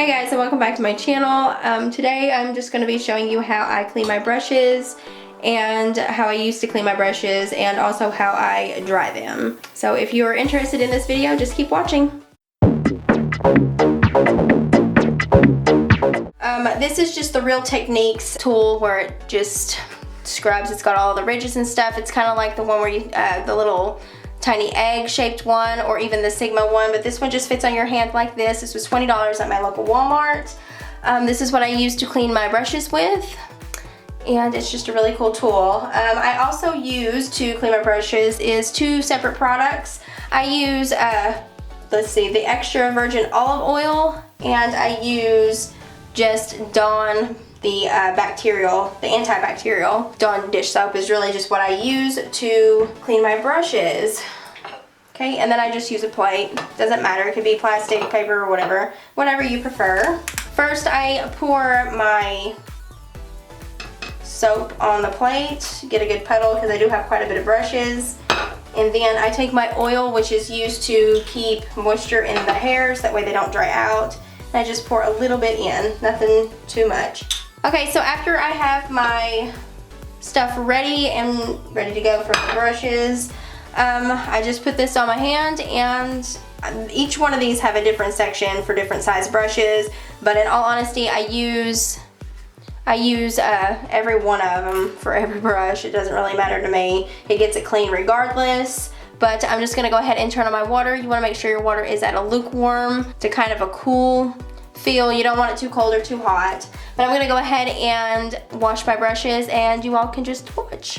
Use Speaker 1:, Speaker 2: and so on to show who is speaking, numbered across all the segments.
Speaker 1: Hey guys, and welcome back to my channel. Today I'm just going to be showing you how I clean my brushes and how I used to clean my brushes and also how I dry them. So if you're interested in this video, just keep watching. This is just the RealTechniques tool where it just scrubs. It's got all the ridges and stuff. It's kind of like the one where you, the little tiny egg shaped one, or even the Sigma one, but this one just fits on your hand like this. This was $20 at my local Walmart. This is what I use to clean my brushes with, and it's just a really cool tool. I also use to clean my brushes is two separate products. I use, let's see, the extra virgin olive oil, and I use just Dawn, the antibacterial. Dawn dish soap is really just what I use to clean my brushes. Okay, and then I just use a plate. Doesn't matter, it could be plastic, paper, or whatever you prefer. First, I pour my soap on the plate, get a good puddle because I do have quite a bit of brushes. And then I take my oil, which is used to keep moisture in the hairs, that way they don't dry out. And I just pour a little bit in, nothing too much. Okay, so after I have my stuff ready to go for the brushes, I just put this on my hand, and each one of these have a different section for different size brushes, but in all honesty, I use every one of them for every brush. It doesn't really matter to me. It gets it clean regardless. But I'm just gonna go ahead and turn on my water. You wanna make sure your water is at a lukewarm to kind of a cool feel. You don't want it too cold or too hot. But I'm gonna go ahead and wash my brushes, and you all can just watch.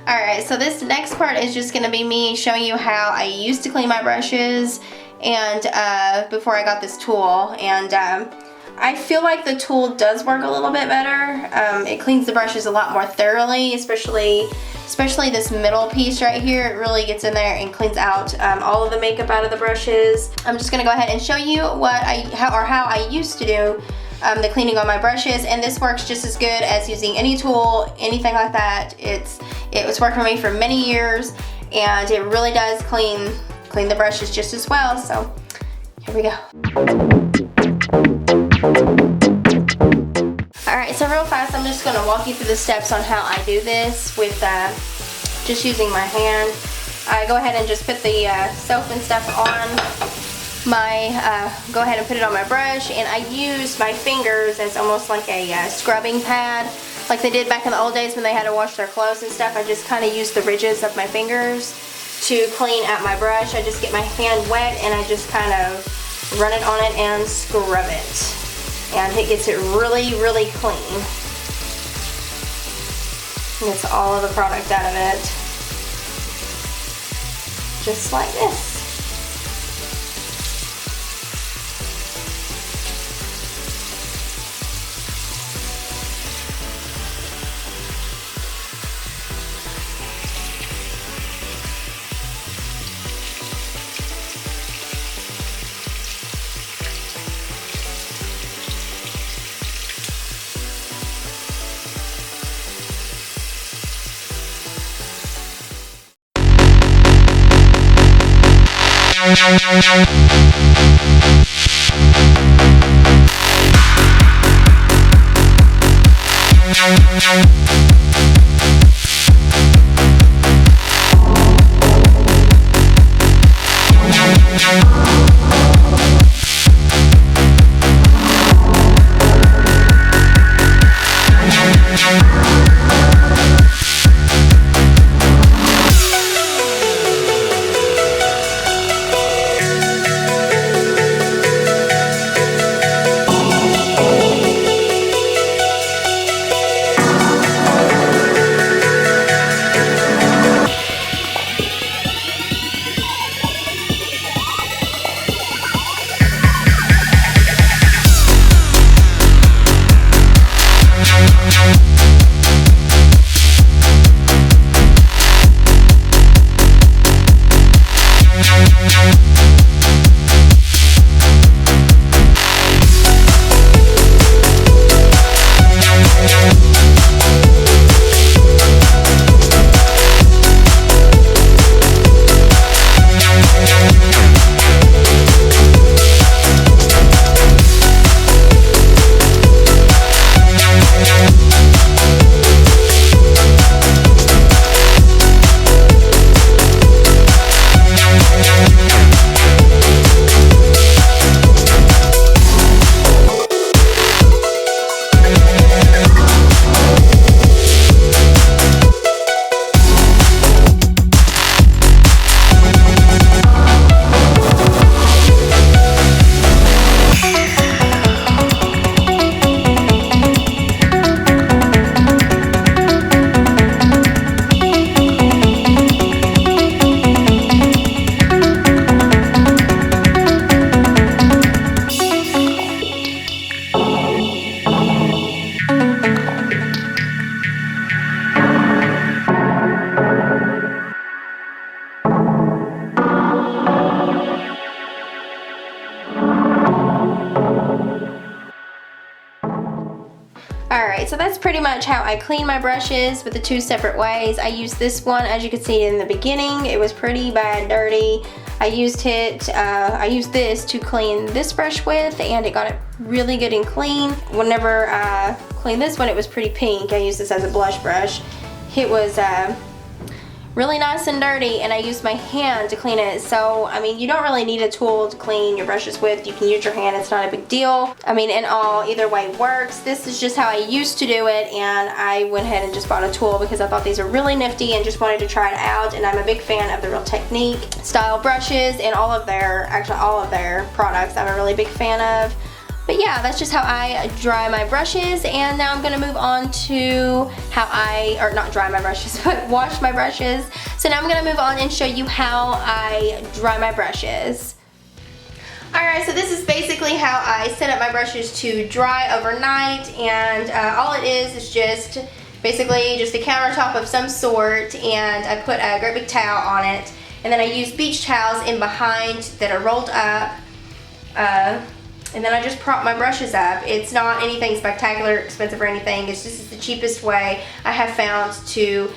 Speaker 1: Alright, so this next part is just going to be me showing you how I used to clean my brushes and before I got this tool. And I feel like the tool does work a little bit better. It cleans the brushes a lot more thoroughly, especially this middle piece right here. It really gets in there and cleans out all of the makeup out of the brushes. I'm just going to go ahead and show you how I used to do the cleaning on my brushes, and this works just as good as using any tool, anything like that. It's worked for me for many years, and it really does clean the brushes just as well. So here we go. Alright, so real fast I'm just going to walk you through the steps on how I do this with just using my hand. I go ahead and just put the soap and stuff on my, go ahead and put it on my brush, and I use my fingers as almost like a scrubbing pad, like they did back in the old days when they had to wash their clothes and stuff. I just kind of use the ridges of my fingers to clean out my brush. I just get my hand wet and I just kind of run it on it and scrub it, and it gets it really, really clean. And gets all of the product out of it, just like this. Alright, so that's pretty much how I clean my brushes with the two separate ways. I used this one, as you could see in the beginning, it was pretty bad dirty. I used this to clean this brush with, and it got it really good and clean. Whenever I cleaned this one, it was pretty pink. I used this as a blush brush. It was really nice and dirty, and I used my hand to clean it. So I mean, you don't really need a tool to clean your brushes with. You can use your hand, it's not a big deal. I mean, either way works. This is just how I used to do it, and I went ahead and just bought a tool because I thought these are really nifty and just wanted to try it out. And I'm a big fan of the RealTechniques style brushes and all of their products I'm a really big fan of. But yeah, that's just how I dry my brushes, and now I'm gonna move on to how or not dry my brushes, but wash my brushes. So now I'm gonna move on and show you how I dry my brushes. Alright, so this is basically how I set up my brushes to dry overnight, and all it is just basically just a countertop of some sort, and I put a great big towel on it, and then I use beach towels in behind that are rolled up, and then I just prop my brushes up. It's not anything spectacular, expensive or anything. It's just the cheapest way I have found to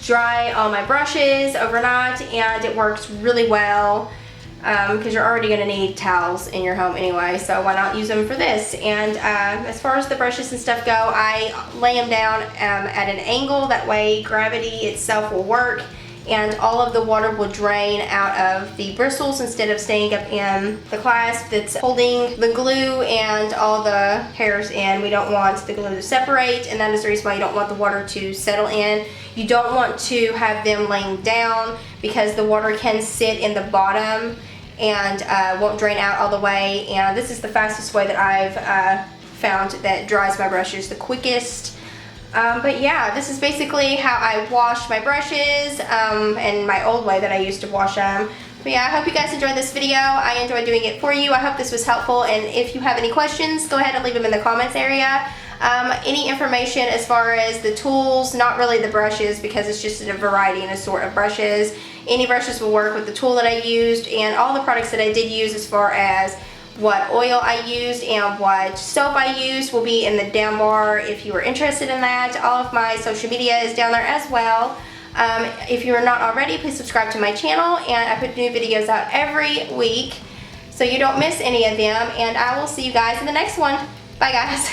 Speaker 1: dry all my brushes overnight, and it works really well because you're already going to need towels in your home anyway, so why not use them for this? And as far as the brushes and stuff go, I lay them down at an angle. That way gravity itself will work, and all of the water will drain out of the bristles instead of staying up in the clasp that's holding the glue and all the hairs in. We don't want the glue to separate, and that is the reason why you don't want the water to settle in. You don't want to have them laying down because the water can sit in the bottom and won't drain out all the way, and this is the fastest way that I've found that dries my brushes the quickest. But yeah, this is basically how I wash my brushes, and my old way that I used to wash them. But yeah, I hope you guys enjoyed this video. I enjoyed doing it for you. I hope this was helpful, and if you have any questions, go ahead and leave them in the comments area. Any information as far as the tools, not really the brushes because it's just a variety and a sort of brushes. Any brushes will work with the tool that I used, and all the products that I did use as far as what oil I used and what soap I used will be in the down bar if you are interested in that. All of my social media is down there as well. If you are not already, please subscribe to my channel, and I put new videos out every week so you don't miss any of them, and I will see you guys in the next one. Bye guys.